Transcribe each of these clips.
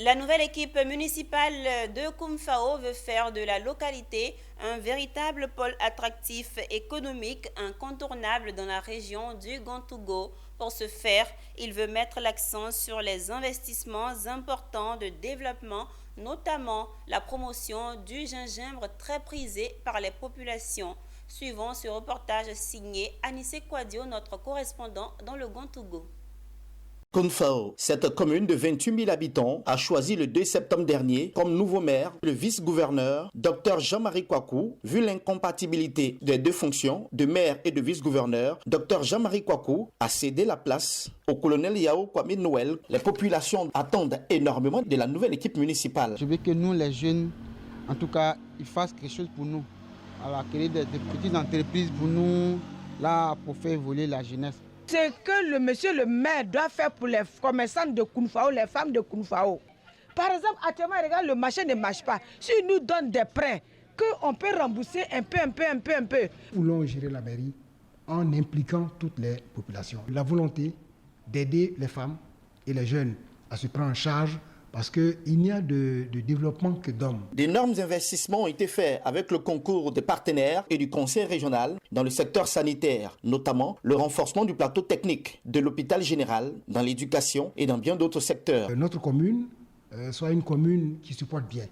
La nouvelle équipe municipale de Koumfao veut faire de la localité un véritable pôle attractif économique incontournable dans la région du Gontougo. Pour ce faire, il veut mettre l'accent sur les investissements importants de développement, notamment la promotion du gingembre très prisé par les populations. Suivant ce reportage signé Anissé Kouadio, notre correspondant dans le Gontougo. Koumfao, cette commune de 28 000 habitants, a choisi le 2 septembre dernier comme nouveau maire le vice-gouverneur Dr Jean-Marie Kouakou. Vu l'incompatibilité des deux fonctions de maire et de vice-gouverneur, Dr Jean-Marie Kouakou a cédé la place au colonel Yao Kwame Noël. Les populations attendent énormément de la nouvelle équipe municipale. Je veux que nous, les jeunes, en tout cas, ils fassent quelque chose pour nous. Alors, créer des petites entreprises pour nous, là, pour faire évoluer la jeunesse. Ce que le monsieur le maire doit faire pour les commerçants de Koumfao, les femmes de Koumfao. Par exemple, actuellement, regarde, le marché ne marche pas. S'ils nous donnent des prêts, qu'on peut rembourser un peu. Nous voulons gérer la mairie en impliquant toutes les populations. La volonté d'aider les femmes et les jeunes à se prendre en charge parce qu'il n'y a de développement que d'hommes. D'énormes investissements ont été faits avec le concours des partenaires et du conseil régional dans le secteur sanitaire, notamment le renforcement du plateau technique de l'hôpital général, dans l'éducation et dans bien d'autres secteurs. Notre commune soit une commune qui se porte bien.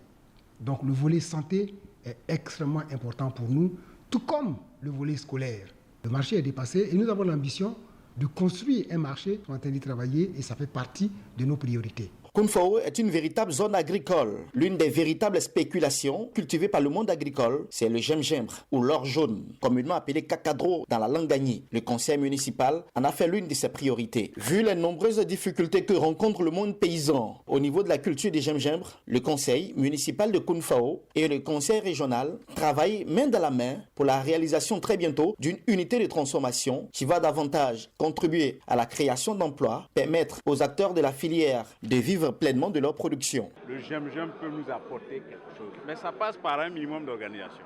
Donc le volet santé est extrêmement important pour nous, tout comme le volet scolaire. Le marché est dépassé et nous avons l'ambition de construire un marché. On est en train d'y travailler et ça fait partie de nos priorités. Koumfao est une véritable zone agricole. L'une des véritables spéculations cultivées par le monde agricole, c'est le gingembre ou l'or jaune, communément appelé cacadro dans la langue gagné. Le conseil municipal en a fait l'une de ses priorités. Vu les nombreuses difficultés que rencontre le monde paysan au niveau de la culture des gingembre, le conseil municipal de Koumfao et le conseil régional travaillent main dans la main pour la réalisation très bientôt d'une unité de transformation qui va davantage contribuer à la création d'emplois, permettre aux acteurs de la filière de vivre pleinement de leur production. Le gingembre peut nous apporter quelque chose, mais ça passe par un minimum d'organisation.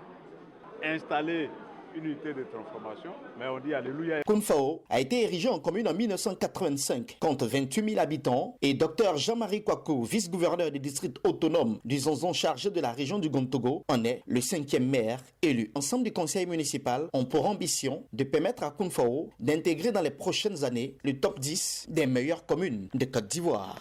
Installer une unité de transformation, mais on dit alléluia. Koumfao a été érigé en commune en 1985, compte 28 000 habitants et Dr Jean-Marie Kouakou, vice-gouverneur du district autonome du Zonzon chargé de la région du Gontougo, en est le 5e maire élu. Ensemble du conseil municipal ont pour ambition de permettre à Koumfao d'intégrer dans les prochaines années le top 10 des meilleures communes de Côte d'Ivoire.